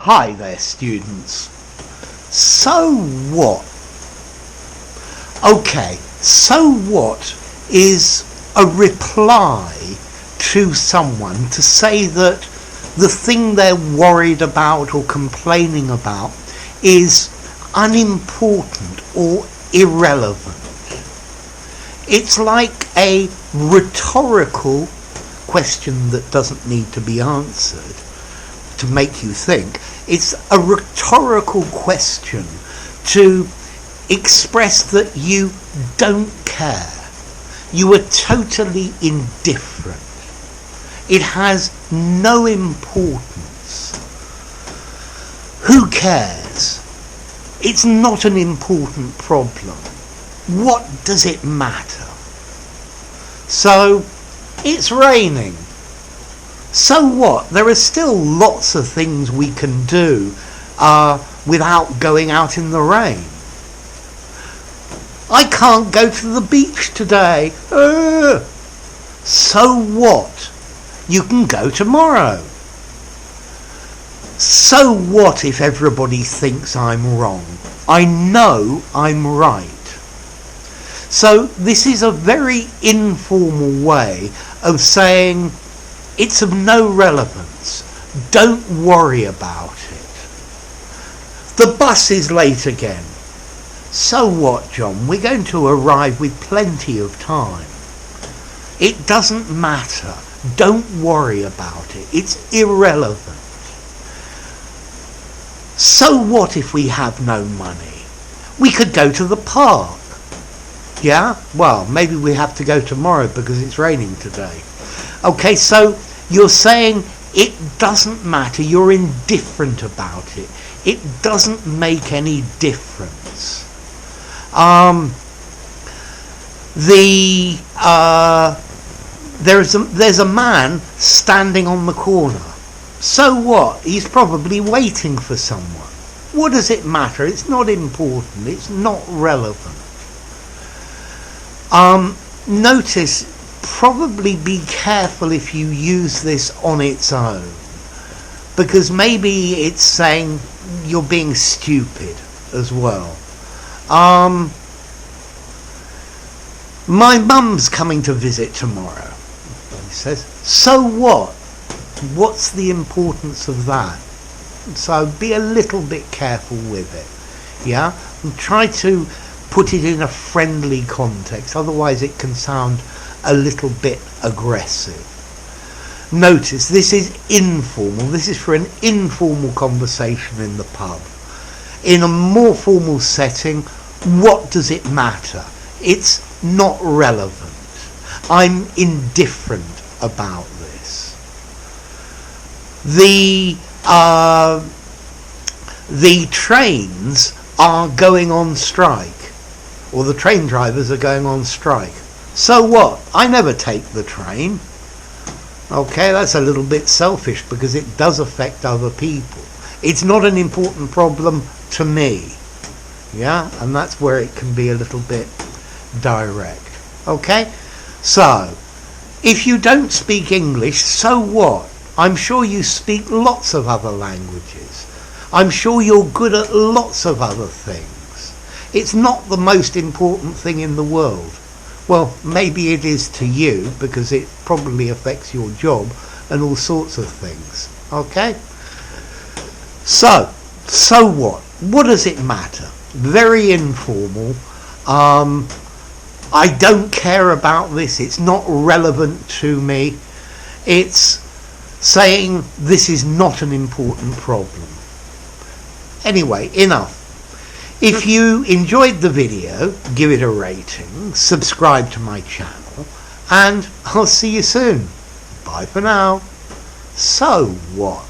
Hi there, students. So what? Okay, so what is a reply to someone to say that the thing they're worried about or complaining about is unimportant or irrelevant. It's like a rhetorical question that doesn't need to be answered to make you think. It's a rhetorical question to express that you don't care. You are totally indifferent. It has no importance. Who cares? It's not an important problem. What does it matter? So, it's raining. So what? There are still lots of things we can do without going out in the rain. I can't go to the beach today. So what? You can go tomorrow. So what if everybody thinks I'm wrong? I know I'm right. So this is a very informal way of saying it's of no relevance. Don't worry about it. The bus is late again. So what, John? We're going to arrive with plenty of time. It doesn't matter. Don't worry about it. It's irrelevant. So what if we have no money? We could go to the park. Yeah? Well, maybe we have to go tomorrow because it's raining today. Okay, so you're saying it doesn't matter. You're indifferent about it. It doesn't make any difference. There's a man standing on the corner. So what? He's probably waiting for someone. What does it matter? It's not important. It's not relevant. Notice, probably be careful if you use this on its own, because maybe it's saying you're being stupid as well. My mum's coming to visit tomorrow, he says. So what? What's the importance of that? So be a little bit careful with it, yeah? And try to put it in a friendly context, otherwise it can sound a little bit aggressive. Notice this is informal. This is for an informal conversation in the pub. In a more formal setting, what does it matter? It's not relevant. I'm indifferent about this. The trains are going on strike, or the train drivers are going on strike. So what? I never take the train. Okay, that's a little bit selfish because it does affect other people. It's not an important problem to me. Yeah, and that's where it can be a little bit direct. Okay, so if you don't speak English, so what? I'm sure you speak lots of other languages. I'm sure you're good at lots of other things. It's not the most important thing in the world. Well, maybe it is to you because it probably affects your job and all sorts of things. Okay? So what? What does it matter? Very informal. I don't care about this. It's not relevant to me. It's saying this is not an important problem. Anyway, enough. If you enjoyed the video, give it a rating, subscribe to my channel, and I'll see you soon. Bye for now. So what?